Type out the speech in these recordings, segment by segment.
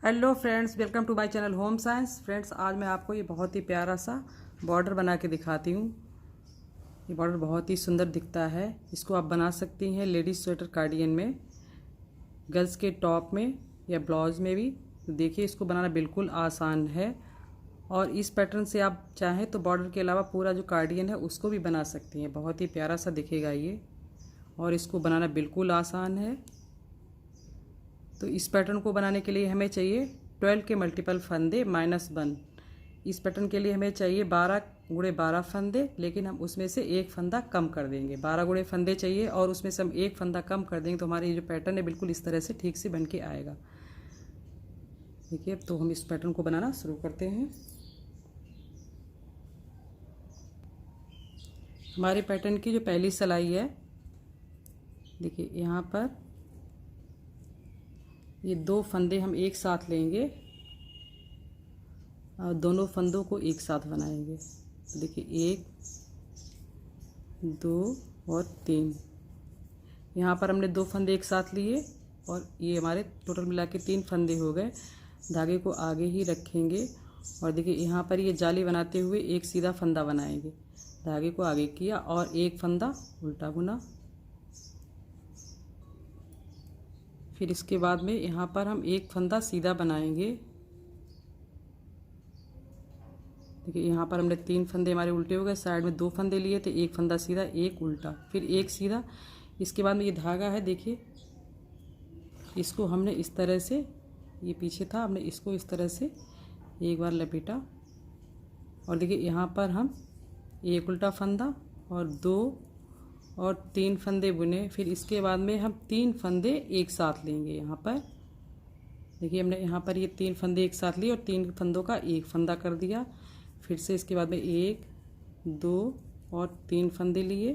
Hello friends, welcome to my channel home science. Friends, आज मैं आपको ये बहुत ही प्यारा सा बॉर्डर बना के दिखाती हूँ। ये बॉर्डर बहुत ही सुंदर दिखता है। इसको आप बना सकती हैं लेडीज स्वेटर कार्डिगन में, गर्ल्स के टॉप में या ब्लाउज में भी। तो देखिए, इसको बनाना बिल्कुल आसान है और इस पैटर्न से आप चाहें तो बॉर्डर के अलावा पूरा जो कार्डिगन है उसको भी बना सकती हैं। बहुत ही प्यारा सा दिखेगा ये और इसको बनाना बिल्कुल आसान है। तो इस पैटर्न को बनाने के लिए हमें चाहिए 12 के मल्टीपल फंदे -1। इस पैटर्न के लिए हमें चाहिए 12 गुणे 12 फंदे, लेकिन हम उसमें से एक फंदा कम कर देंगे। 12 गुणे फंदे चाहिए और उसमें से हम एक फंदा कम कर देंगे तो हमारे ये जो पैटर्न है बिल्कुल इस तरह से ठीक से बन के आएगा। देखिए, तो हम इस पैटर्न को बनाना शुरू करते हैं। हमारे पैटर्न की जो पहली सिलाई है, देखिए यहाँ पर ये 2 फंदे हम एक साथ लेंगे और दोनों फंदों को एक साथ बनाएंगे। तो देखिए 1 2 और 3, यहाँ पर हमने 2 फंदे एक साथ लिए और ये हमारे टोटल मिला के 3 फंदे हो गए। धागे को आगे ही रखेंगे और देखिए यहाँ पर ये जाली बनाते हुए एक सीधा फंदा बनाएंगे। धागे को आगे किया और एक फंदा उल्टा बुना। फिर इसके बाद में यहाँ पर हम एक फंदा सीधा बनाएंगे। देखिए यहाँ पर हमने 3 फंदे हमारे उल्टे हो गए। साइड में 2 फंदे लिए थे, एक फंदा सीधा एक उल्टा फिर एक सीधा। इसके बाद में ये धागा है, देखिए इसको हमने इस तरह से, ये पीछे था, हमने इसको इस तरह से एक बार लपेटा और देखिए यहाँ पर हम एक उल्टा फंदा और 2 और 3 फंदे बुने। फिर इसके बाद में हम 3 फंदे एक साथ लेंगे। यहाँ पर देखिए हमने यहाँ पर ये 3 फंदे एक साथ लिए और 3 फंदों का एक फंदा कर दिया। फिर से इसके बाद में 1 2 और 3 फंदे लिए,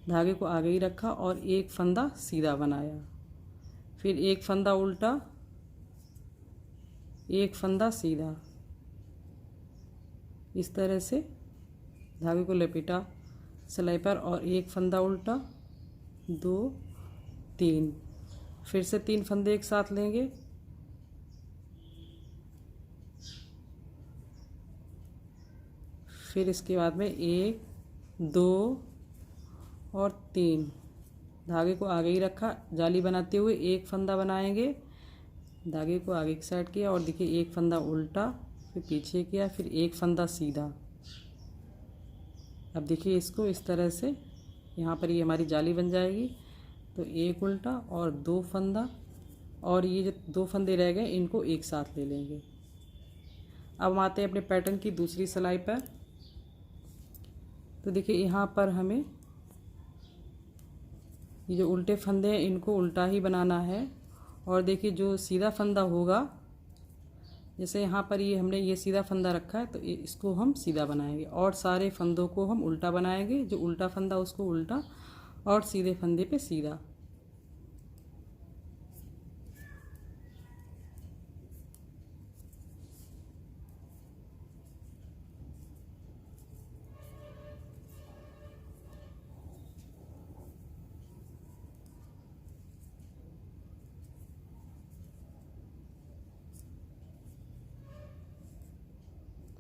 धागे को आगे ही रखा और एक फंदा सीधा बनाया। फिर एक फंदा उल्टा, एक फंदा सीधा, इस तरह से धागे को लपेटा सिलाई पर और एक फंदा उल्टा 2 3। फिर से 3 फंदे एक साथ लेंगे, फिर इसके बाद में 1 2 और 3, धागे को आगे ही रखा, जाली बनाते हुए एक फंदा बनाएंगे। धागे को आगे की साइड किया और देखिए एक फंदा उल्टा, फिर पीछे किया, फिर एक फंदा सीधा। अब देखिए इसको इस तरह से यहाँ पर ये हमारी जाली बन जाएगी। तो एक उल्टा और 2 फंदा और ये जो 2 फंदे रह गए इनको एक साथ ले लेंगे। अब हम आते हैं अपने पैटर्न की दूसरी सिलाई पर। तो देखिए यहाँ पर हमें ये जो उल्टे फंदे हैं इनको उल्टा ही बनाना है और देखिए जो सीधा फंदा होगा, जैसे यहाँ पर ये हमने ये सीधा फंदा रखा है तो इसको हम सीधा बनाएंगे और सारे फंदों को हम उल्टा बनाएंगे। जो उल्टा फंदा उसको उल्टा और सीधे फंदे पे सीधा।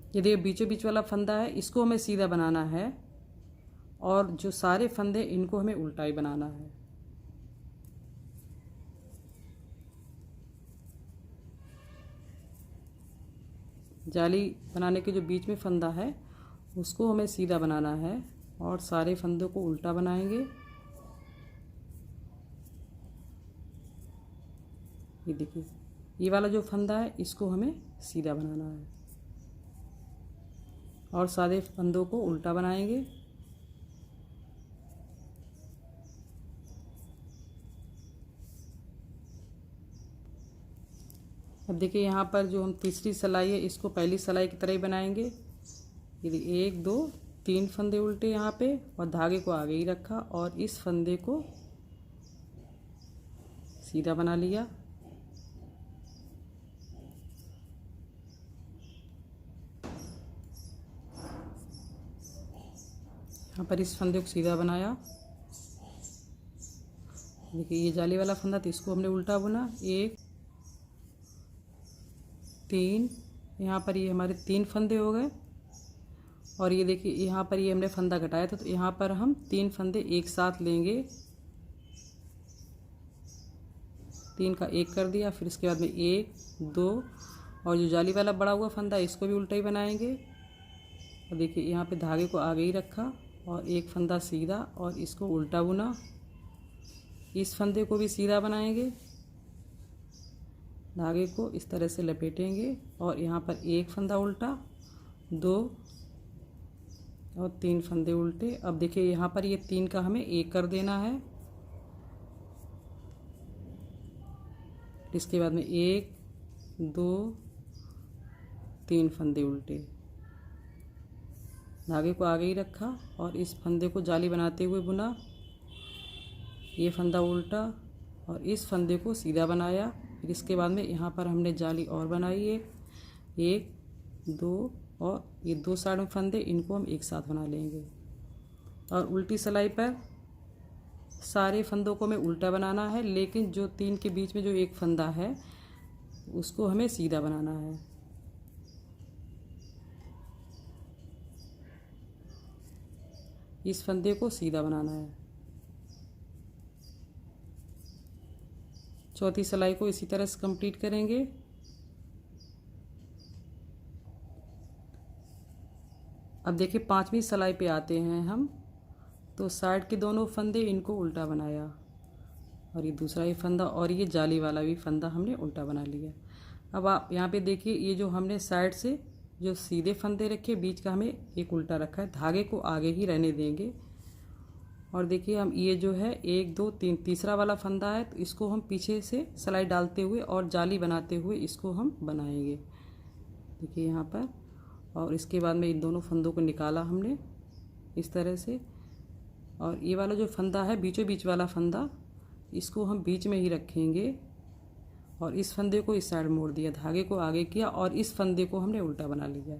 ये देखिए बीचों बीच वाला फंदा है, इसको हमें सीधा बनाना है और जो सारे फंदे इनको हमें उल्टा ही बनाना है। जाली बनाने के जो बीच में फंदा है उसको हमें सीधा बनाना है और सारे फंदों को उल्टा बनाएंगे। ये देखिए ये वाला जो फंदा है इसको हमें सीधा बनाना है और सारे फंदों को उल्टा बनाएंगे। अब देखिए यहाँ पर जो हम तीसरी सिलाई है इसको पहली सिलाई की तरह ही बनाएंगे। ये देखिए 1 2 3 फंदे उल्टे यहाँ पे और धागे को आगे ही रखा और इस फंदे को सीधा बना लिया। यहाँ पर इस फंदे को सीधा बनाया। देखिए ये जाली वाला फंदा तो इसको हमने उल्टा बुना, 1 3, यहाँ पर ये हमारे 3 फंदे हो गए। और ये देखिए यहाँ पर ये हमने फंदा घटाया था, तो यहाँ पर हम 3 फंदे एक साथ लेंगे। 3 का 1 कर दिया, फिर इसके बाद में 1 2, और जो जाली वाला बड़ा हुआ फंदा है इसको भी उल्टा ही बनाएंगे। और देखिए यहाँ पे धागे को आगे ही रखा और एक फंदा सीधा और इसको उल्टा बुना। इस फंदे को भी सीधा बनाएंगे, धागे को इस तरह से लपेटेंगे और यहाँ पर एक फंदा उल्टा, 2 और 3 फंदे उल्टे। अब देखिए यहाँ पर ये 3 का हमें 1 कर देना है। इसके बाद में 1 2 3 फंदे उल्टे, धागे को आगे ही रखा और इस फंदे को जाली बनाते हुए बुना। ये फंदा उल्टा और इस फंदे को सीधा बनाया। फिर इसके बाद में यहाँ पर हमने जाली और बनाई, 1 2, और ये 2 साइड में फंदे, इनको हम एक साथ बना लेंगे। और उल्टी सिलाई पर सारे फंदों को हमें उल्टा बनाना है, लेकिन जो 3 के बीच में जो एक फंदा है उसको हमें सीधा बनाना है। इस फंदे को सीधा बनाना है। चौथी सिलाई को इसी तरह से कंप्लीट करेंगे। अब देखिए 5वीं सिलाई पे आते हैं हम, तो साइड के दोनों फंदे इनको उल्टा बनाया और ये दूसरा ही फंदा और ये जाली वाला भी फंदा हमने उल्टा बना लिया। अब आप यहाँ पे देखिए ये जो हमने साइड से जो सीधे फंदे रखे, बीच का हमें एक उल्टा रखा है, धागे को आगे ही रहने देंगे। और देखिए हम ये जो है 1 2 3 तीसरा वाला फंदा है, तो इसको हम पीछे से सिलाई डालते हुए और जाली बनाते हुए इसको हम बनाएंगे। देखिए यहाँ पर, और इसके बाद में इन दोनों फंदों को निकाला हमने इस तरह से। और ये वाला जो फंदा है बीचों बीच वाला फंदा, इसको हम बीच में ही रखेंगे और इस फंदे को इस साइड मोड़ दिया, धागे को आगे किया और इस फंदे को हमने उल्टा बना लिया।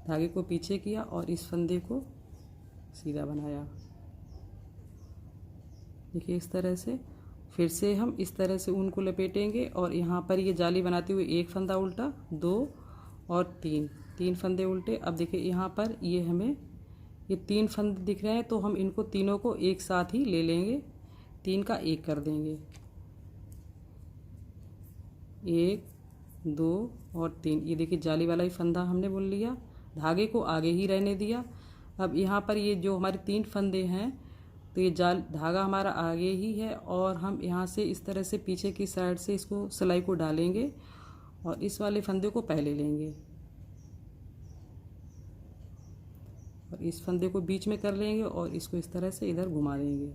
धागे को पीछे किया और इस फंदे को सीधा बनाया। देखिए इस तरह से फिर से हम इस तरह से ऊन को लपेटेंगे और यहाँ पर ये जाली बनाते हुए एक फंदा उल्टा, 2 और 3 फंदे उल्टे। अब देखिए यहाँ पर ये हमें ये 3 फंदे दिख रहे हैं, तो हम इनको तीनों को एक साथ ही ले लेंगे, 3 का 1 कर देंगे, 1 2 और 3। ये देखिए जाली वाला ही फंदा हमने बुन लिया, धागे को आगे ही रहने दिया। अब यहाँ पर ये जो हमारे 3 फंदे हैं, तो ये धागा हमारा आगे ही है और हम यहाँ से इस तरह से पीछे की साइड से इसको सिलाई को डालेंगे और इस वाले फंदे को पहले लेंगे और इस फंदे को बीच में कर लेंगे और इसको इस तरह से इधर घुमा देंगे।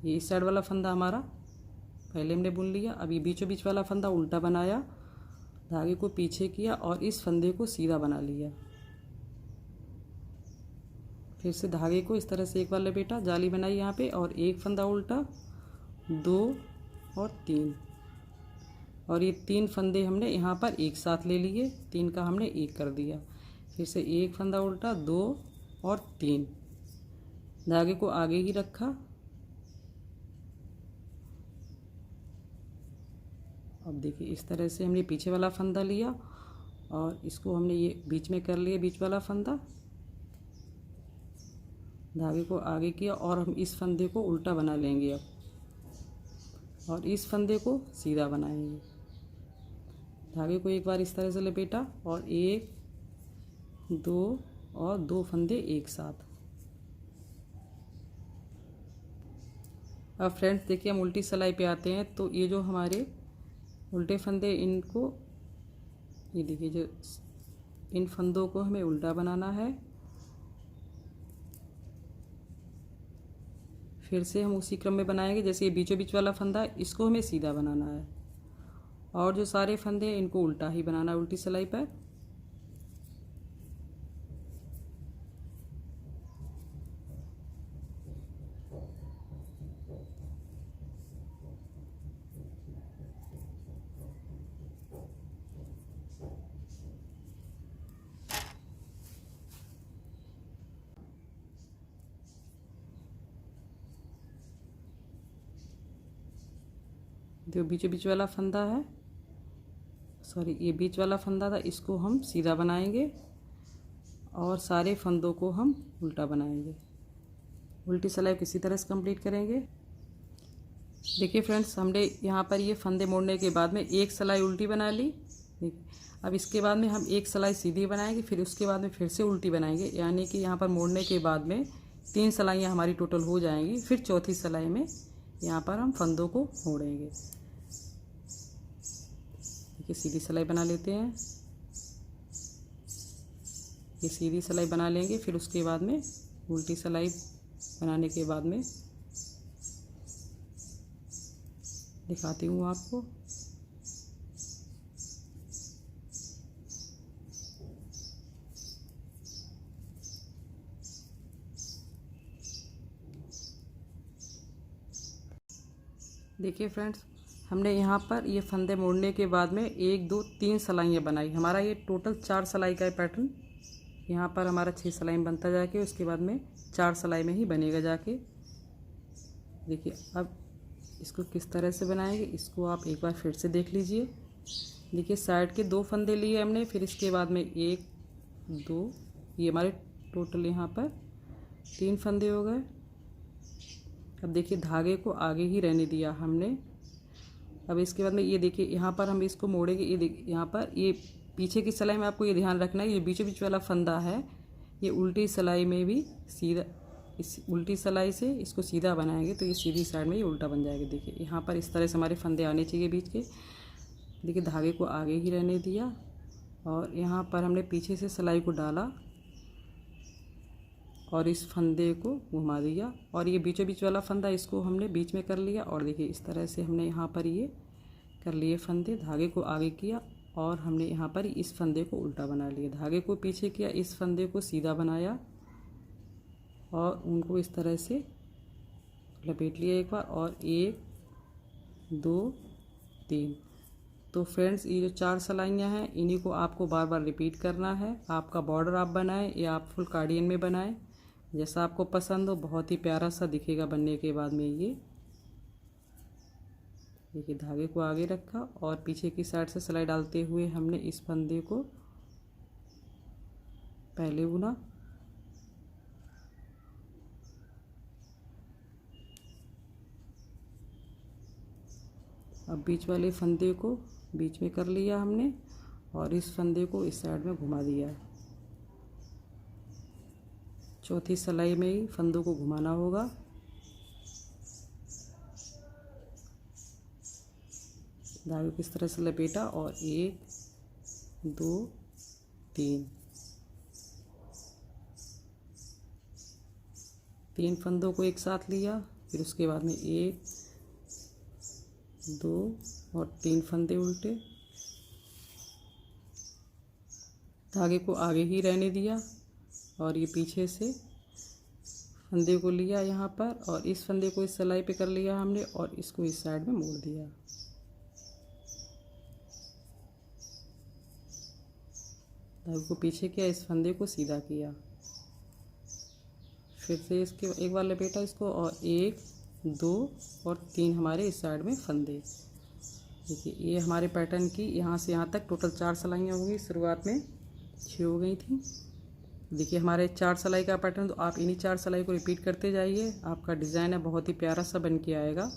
ये इस साइड वाला फंदा हमारा पहले हमने बुन लिया। अब ये बीचों बीच वाला फंदा उल्टा बनाया, धागे को पीछे किया और इस फंदे को सीधा बना लिया। फिर से धागे को इस तरह से एक बार लपेटा, जाली बनाई यहाँ पे और एक फंदा उल्टा, 2 और 3। और ये 3 फंदे हमने यहाँ पर एक साथ ले लिए, 3 का हमने 1 कर दिया। फिर से एक फंदा उल्टा, 2 और 3, धागे को आगे ही रखा। अब देखिए इस तरह से हमने पीछे वाला फंदा लिया और इसको हमने ये बीच में कर लिया, बीच वाला फंदा, धागे को आगे किया और हम इस फंदे को उल्टा बना लेंगे अब, और इस फंदे को सीधा बनाएंगे। धागे को एक बार इस तरह से लपेटा और 1 2 और 2 फंदे एक साथ। अब फ्रेंड्स देखिए हम उल्टी सिलाई पे आते हैं, तो ये जो हमारे उल्टे फंदे, इनको ये देखिए जो इन फंदों को हमें उल्टा बनाना है। फिर से हम उसी क्रम में बनाएंगे, जैसे ये बीचों बीच वाला फंदा है इसको हमें सीधा बनाना है और जो सारे फंदे हैं इनको उल्टा ही बनाना है उल्टी सिलाई पर। जो बीचों बीच वाला फंदा है, सॉरी ये बीच वाला फंदा था, इसको हम सीधा बनाएंगे और सारे फंदों को हम उल्टा बनाएंगे। उल्टी सिलाई किसी तरह से कंप्लीट करेंगे। देखिए फ्रेंड्स, हमने यहाँ पर ये फंदे मोड़ने के बाद में एक सिलाई उल्टी बना ली। अब इसके बाद में हम एक सिलाई सीधी बनाएंगे, फिर उसके बाद में फिर से उल्टी बनाएंगे, यानी कि यहाँ पर मोड़ने के बाद में 3 सिलाइयाँ हमारी टोटल हो जाएंगी। फिर चौथी सिलाई में यहाँ पर हम फंदों को मोड़ेंगे। देखिए सीधी सिलाई बना लेते हैं, ये सीधी सिलाई बना लेंगे। फिर उसके बाद में उल्टी सिलाई बनाने के बाद में दिखाती हूँ आपको। देखिए फ्रेंड्स, हमने यहाँ पर ये फंदे मोड़ने के बाद में 1 2 3 सिलाइयाँ बनाई। हमारा ये टोटल 4 सिलाई का पैटर्न यहाँ पर हमारा 6 सिलाई में बनता जाके, उसके बाद में 4 सिलाई में ही बनेगा जाके। देखिए अब इसको किस तरह से बनाएंगे, इसको आप एक बार फिर से देख लीजिए। देखिए साइड के 2 फंदे लिए हमने, फिर इसके बाद में 1 2, ये हमारे टोटल यहाँ पर 3 फंदे हो गए। अब देखिए धागे को आगे ही रहने दिया हमने। अब इसके बाद में ये देखिए यहाँ पर हम इसको मोड़ेंगे। ये देखिए यहाँ पर ये पीछे की सिलाई में आपको ये ध्यान रखना है, ये बीचों बीच वाला फंदा है, ये उल्टी सिलाई में भी सीधा, इस उल्टी सिलाई से इसको सीधा बनाएंगे तो ये सीधी साइड में ये उल्टा बन जाएगा। देखिए यहाँ पर इस तरह से हमारे फंदे आने चाहिए बीच के। देखिए धागे को आगे ही रहने दिया और यहाँ पर हमने पीछे से सिलाई को डाला और इस फंदे को घुमा दिया और ये बीचों बीच वाला फंदा इसको हमने बीच में कर लिया। और देखिए इस तरह से हमने यहाँ पर ये कर लिए फंदे, धागे को आगे किया और हमने यहाँ पर इस फंदे को उल्टा बना लिया। धागे को पीछे किया, इस फंदे को सीधा बनाया और उनको इस तरह से लपेट लिया एक बार, और 1 2 3। तो फ्रेंड्स ये जो 4 सिलाइयाँ हैं इन्हीं को आपको बार बार रिपीट करना है। आपका बॉर्डर आप बनाएं या आप फुल कार्डियन में बनाएं, जैसा आपको पसंद हो। बहुत ही प्यारा सा दिखेगा बनने के बाद में। ये देखिए धागे को आगे रखा और पीछे की साइड से सिलाई डालते हुए हमने इस फंदे को पहले बुना। अब बीच वाले फंदे को बीच में कर लिया हमने और इस फंदे को इस साइड में घुमा दिया। चौथी सिलाई में ही फंदों को घुमाना होगा। धागे को इस तरह से लपेटा और 1 2 3 फंदों को एक साथ लिया। फिर उसके बाद में 1 2 और 3 फंदे उल्टे, धागे को आगे ही रहने दिया और ये पीछे से फंदे को लिया यहाँ पर और इस फंदे को इस सिलाई पे कर लिया हमने और इसको इस साइड में मोड़ दिया। धागे को पीछे किया, इस फंदे को सीधा किया, फिर से इसके एक बार लपेटा इसको और 1 2 और 3 हमारे इस साइड में फंदे। देखिए ये हमारे पैटर्न की यहाँ से यहाँ तक टोटल 4 सिलाइयाँ होंगी। शुरुआत में 6 हो गई थी। देखिए हमारे 4 सिलाई का पैटर्न, तो आप इन्हीं 4 सिलाई को रिपीट करते जाइए। आपका डिज़ाइन है बहुत ही प्यारा सा बन के आएगा।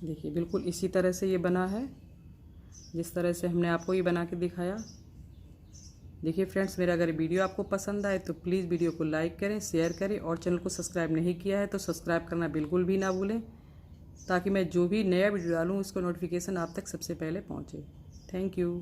देखिए बिल्कुल इसी तरह से ये बना है, जिस तरह से हमने आपको ये बना के दिखाया। देखिए फ्रेंड्स, मेरा अगर वीडियो आपको पसंद आए तो प्लीज़ वीडियो को लाइक करें, शेयर करें और चैनल को सब्सक्राइब नहीं किया है तो सब्सक्राइब करना बिल्कुल भी ना भूलें, ताकि मैं जो भी नया वीडियो डालूँ उसका नोटिफिकेशन आप तक सबसे पहले पहुँचे। Thank you.